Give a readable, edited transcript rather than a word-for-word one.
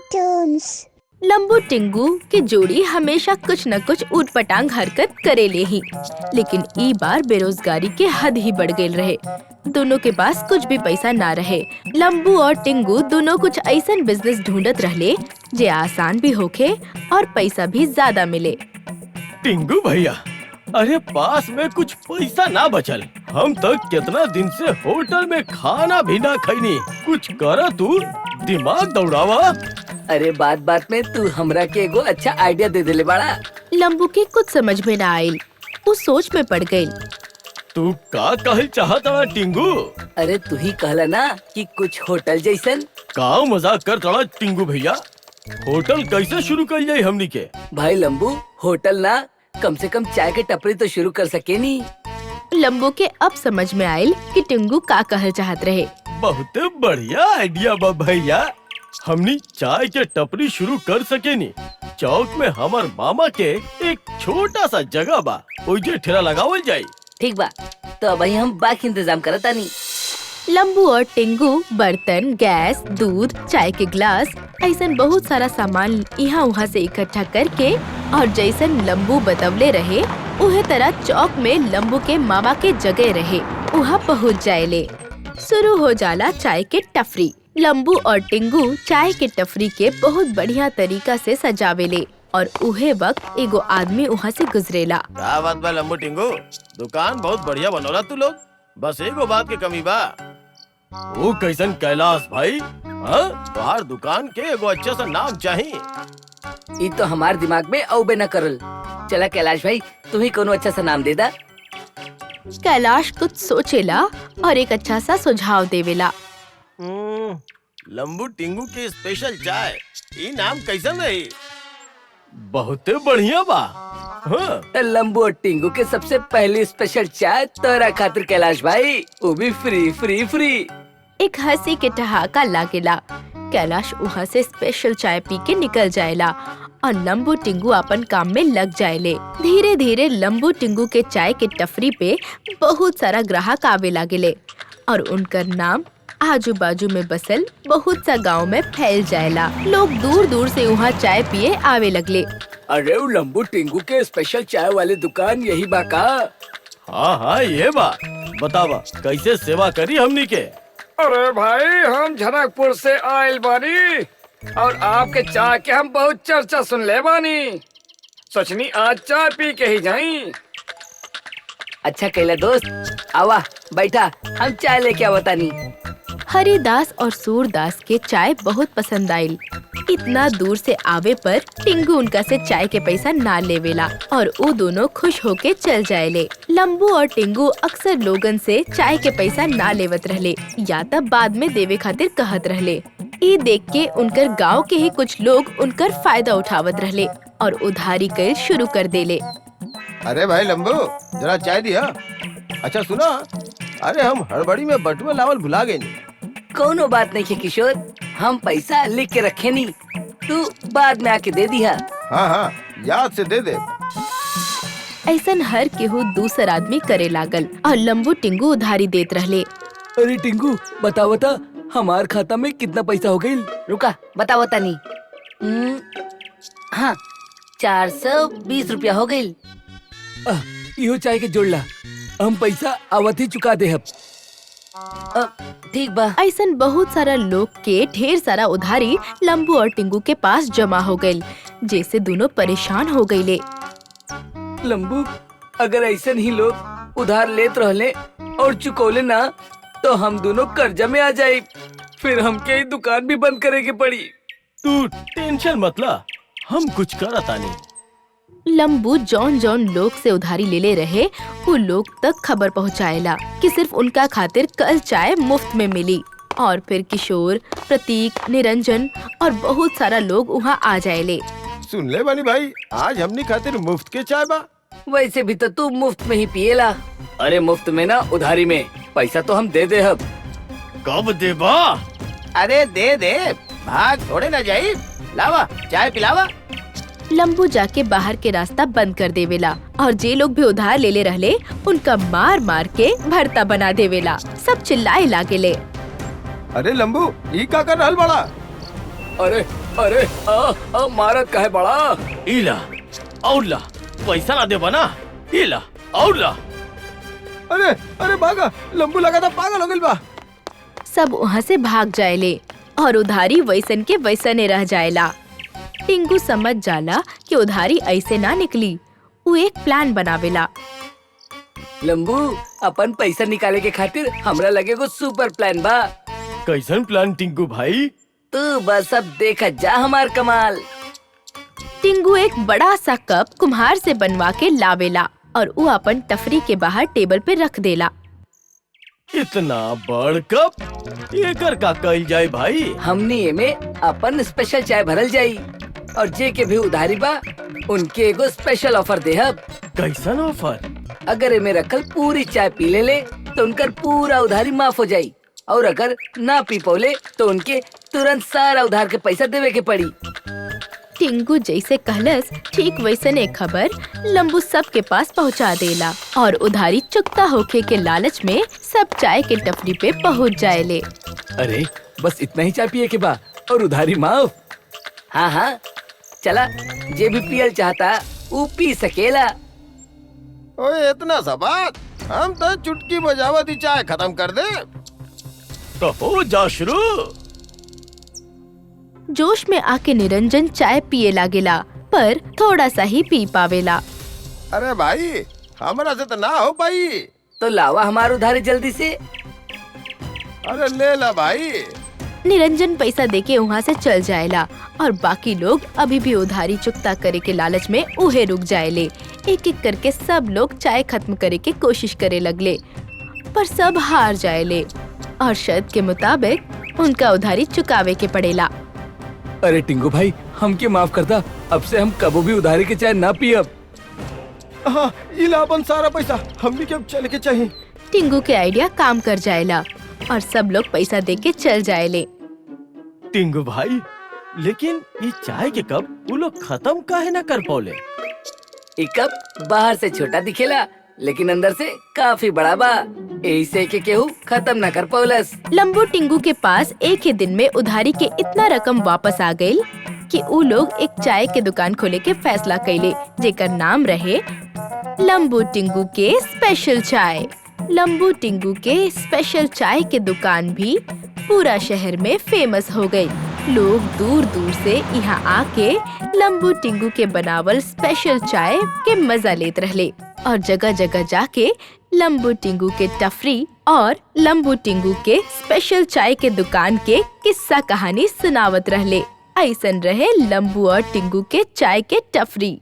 cartoons. लंबू टिंगू की जोड़ी हमेशा कुछ न कुछ ऊटपटांग हरकत करेले ही, लेकिन ई बार बेरोजगारी के हद ही बढ़ गए रहे। दोनों के पास कुछ भी पैसा ना रहे। लंबू और टिंगू दोनों कुछ ऐसन बिजनेस ढूंढत रहले जे आसान भी होखे और पैसा भी ज्यादा मिले। टिंगू भैया, अरे पास में कुछ पैसा ना बचल। हम तक कितना दिन से होटल में खाना भी ना खैनी। कुछ कर तू, दिमाग दौड़ावा। अरे बात बात में तू हमरा के एगो अच्छा आइडिया दे देले बाड़ा। लंबू के कुछ समझ में ना आयल, वो सोच में पड़ गई। तू का कहल चाहता टिंगू? अरे तू ही कहला ना कि कुछ होटल जैसन। का मजाक कर तड़ा टिंगू भैया? होटल कैसे शुरू कर जाये हमनी के? भाई लंबू, होटल ना, कम से कम चाय के टपरी तो शुरू कर सके नी। लंबू के अब समझ में आयल कि टिंगू का कहल चाहत रहे। बहुत बढ़िया आइडिया बा भैया। हमनी चाय के टपरी शुरू कर सके नी। चौक में हमार मामा के एक छोटा सा जगह बा, ओइजे ठेला लगावल जाये। ठीक बा, तो अब हम बाकी इंतजाम करता नी। लंबू और टिंगू बर्तन, गैस, दूध, चाय के ग्लास ऐसन बहुत सारा सामान यहाँ वहाँ से इकट्ठा करके और जैसन लंबू बतवले रहे उहे तरह चौक में लंबू के मामा के जगह रहे वहाँ पहुँच जाएले। शुरू हो जाला चाय के टफरी। लंबू और टिंगू चाय के टफरी के बहुत बढ़िया तरीका से सजावेले और उहे वक्त एगो आदमी वहाँ से गुजरेला। क्या बात बा लंबू टिंगू, दुकान बहुत बढ़िया बनोला तू लोग। बस एगो बात के कमी बा। वो कैसन कैलाश भाई, तुम्हार दुकान के एगो अच्छा सा नाम चाहिए। ई तो हमार दिमाग में औबे न करल। चला कैलाश भाई, तुम ही कोनो अच्छा सा नाम दे दा। कैलाश कुछ सोचेला और एक अच्छा सा सुझाव देवेला। लंबू टिंगू के स्पेशल चाय, ये नाम कैसन रही? बहुत बढ़िया बा। लंबू और टिंगू के सबसे पहली स्पेशल चाय तोरा खातिर कैलाश भाई, वो भी फ्री फ्री फ्री। एक हंसी के ठहाका लागेला। कैलाश वहाँ से स्पेशल चाय पी के निकल जाएला और लंबू टिंगू अपन काम में लग जाएले। धीरे धीरे लंबू टिंगू के चाय के टफरी पे बहुत सारा ग्राहक आवे लागेले और उनकर नाम आजू बाजू में बसल बहुत सा गांव में फैल जाएला। लोग दूर दूर से वहाँ चाय पिए आवे लगले। अरे वो लंबू टिंगू के स्पेशल चाय वाली दुकान यही बा का? हाँ हाँ ये बा। बतावा कैसे सेवा करी हमनी के? अरे भाई, हम जनकपुर से आयल बानी और आपके चाय के हम बहुत चर्चा सुन ले बानी। सोचनी आज चाय पी के ही जाई। अच्छा कैला दोस्त, आवा बैठा, हम चाय लेके आवतानी। हरिदास और सूरदास के चाय बहुत पसंद आयल। इतना दूर से आवे पर टिंगू उनका से चाय के पैसा ना लेवेला और वो दोनों खुश होके चल जाएले। लंबू और टिंगू अक्सर लोगन से चाय के पैसा ना लेवत रहले या तब बाद में देवे खातिर कहत रहले। ये देख के उनकर गांव के ही कुछ लोग उनकर फायदा उठावत रहले और उधारी कर शुरू कर देले। अरे भाई लंबू, जरा चाय दिया। अच्छा सुना, अरे हम हड़बड़ी में बटुआ लावल भुला गए। कोनो बात नहीं है किशोर, हम पैसा लिख के रखे नी, तू बाद में आके दे दिया। हाँ हाँ, याद से दे दे। ऐसन हर केहू दूसर आदमी करे लागल और लंबू टिंगू उधारी देत रहले। अरे टिंगू, बताओ बता, हमार खाता में कितना पैसा हो गई? रुका, बताओ बता नहीं। हाँ, 420 रुपया हो गई। इहो चाय के जोड़ ला, हम पैसा आवत ही चुका दे। ठीक बा। ऐसन बहुत सारा लोग के ढेर सारा उधारी लंबू और टिंगू के पास जमा हो गई, जैसे दोनों परेशान हो गईले। लंबू, अगर ऐसन ही लोग उधार लेत रहले और चुकौले ना तो हम दोनों कर्जा में आ जाए, फिर हमके दुकान भी बंद करे के पड़ी। तू टेंशन मत ला, हम कुछ करता नहीं। लंबू जौन जौन लोग से उधारी ले रहे वो लोग तक खबर पहुँचाएला कि सिर्फ उनका खातिर कल चाय मुफ्त में मिली और फिर किशोर, प्रतीक, निरंजन और बहुत सारा लोग वहाँ आ जाएले। सुन ले बानी भाई, आज हमनी खातिर मुफ्त के चाय बा। वैसे भी तो तू मुफ्त में ही पिएला। अरे मुफ्त में ना, उधारी में। पैसा तो हम दे दे। अब कब देबा? अरे दे दे, भाग थोड़े ना जाई। लावा चाय पिलावा। लंबू जाके बाहर के रास्ता बंद कर देवेला और जे लोग भी उधार ले रहले उनका मार मार के भरता बना देवेला। सब चिल्लाए लागेले। अरे लंबू, ई का कर रहल बड़ा? अरे अरे मारत का है बड़ा। इला और ला, पैसा ना दे बना। इला और ला। अरे अरे भागा, लंबू लगा था पागल हो गइल बा। सब वहाँ से भाग जाएले और उधारी वैसन के वैसने रह जाएला। टिंगू समझ जाला कि उधारी ऐसे ना निकली। वो एक प्लान बनावेला। लंबू, अपन पैसा निकाले के खातिर हमरा लगे को सुपर प्लान बा। कैसन प्लान टिंकू भाई? तू बस अब देखा जा हमार कमाल। टिंगू एक बड़ा सा कप कुम्हार से बनवा के लावेला और वो अपन टफरी के बाहर टेबल पे रख देला। इतना बड़ कप एकर का कइल जाए भाई? हमनी एमे अपन स्पेशल चाय भरल जाई और जे के भी उधारी बा उनके एगो स्पेशल ऑफर देहब। कैसन ऑफर? अगर एमे रखल पूरी चाय पी ले तो उनकर पूरा उधारी माफ हो जाई और अगर ना पी पौले तो उनके तुरंत सारा उधार के पैसा देवे के पड़ी। टिंगू जैसे कहलस ठीक वैसने खबर लंबू सबके पास पहुंचा देला और उधारी चुकता होके के लालच में सब चाय के टपरी पे पहुंच जाएले। अरे बस इतना ही चाय पिए के बा और उधारी माफ। हाँ हाँ, चला जे भी पियल चाहता वो पी सकेला। ओए इतना सा बात, हम तो चुटकी बजावत ही चाय खत्म कर दे। तो हो जा शुरू। जोश में आके निरंजन चाय पिए लागेला पर थोड़ा सा ही पी पावेला। अरे भाई, हमरा से तो ना हो पाई। तो लावा हमार उधारी जल्दी से। अरे ले ला भाई। निरंजन पैसा देके वहाँ से चल जाएला और बाकी लोग अभी भी उधारी चुकता करे के लालच में उहे रुक जाएले। एक एक करके सब लोग चाय खत्म करे के कोशिश करे लगले पर सब हार जाएले और शर्त के मुताबिक उनका उधारी चुकावे के पड़ेला। अरे टिंकू भाई, हमके माफ करता। अब से हम कबो भी उधारी के चाय ना पियब। हाँ, इला अपन सारा पैसा हमनी के अब चले के चाहिए। टिंगू के आइडिया काम कर जाएला और सब लोग पैसा देके चल जाएले। टिंकू भाई, लेकिन ये चाय के कप वो लोग खत्म काहे ना कर पौले? एक कप बाहर से छोटा दिखेला लेकिन अंदर से काफी बड़ा बा, यही से के केहू खत्म न कर पौलस। लंबू टिंगू के पास एक ही दिन में उधारी के इतना रकम वापस आ गई कि उ लोग एक चाय के दुकान खोले के फैसला कैले जेकर नाम रहे लंबू टिंगू के स्पेशल चाय। लंबू टिंगू के स्पेशल चाय के दुकान भी पूरा शहर में फेमस हो गई। लोग दूर दूर से यहाँ आके लंबू टिंगू के बनावल स्पेशल चाय के मजा लेत रहले और जगह जगह जाके लंबू टिंगू के टफरी और लंबू टिंगू के स्पेशल चाय के दुकान के किस्सा कहानी सुनावत रहले। ऐसन रहे लंबू और टिंगू के चाय के टफरी।